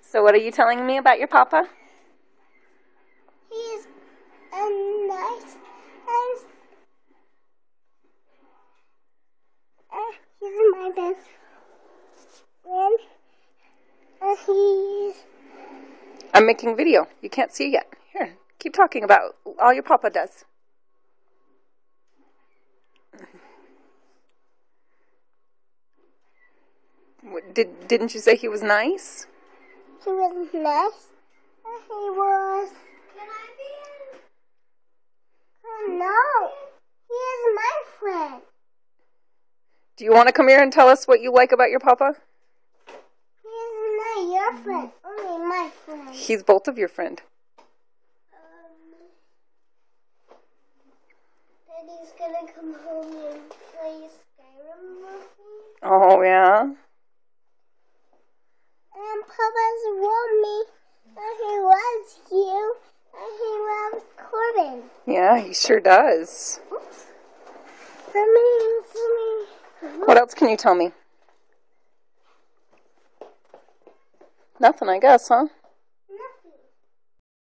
So what are you telling me about your papa? He's a nice and he's my best friend. I'm making video. You can't see yet. Here, keep talking about all your papa does. Didn't you say he was nice? He was nice. He was. Can I be in? Oh, no. He is my friend. Do you want to come here and tell us what you like about your papa? He is not your friend. Only my friend. He's both of your friend. Daddy's gonna come home and play Skyrim with me. Oh, yeah? And Papa's want me, and he loves you, and he loves Corbin. Yeah, he sure does. Oops. Let me. What else can you tell me? Nothing, I guess, huh?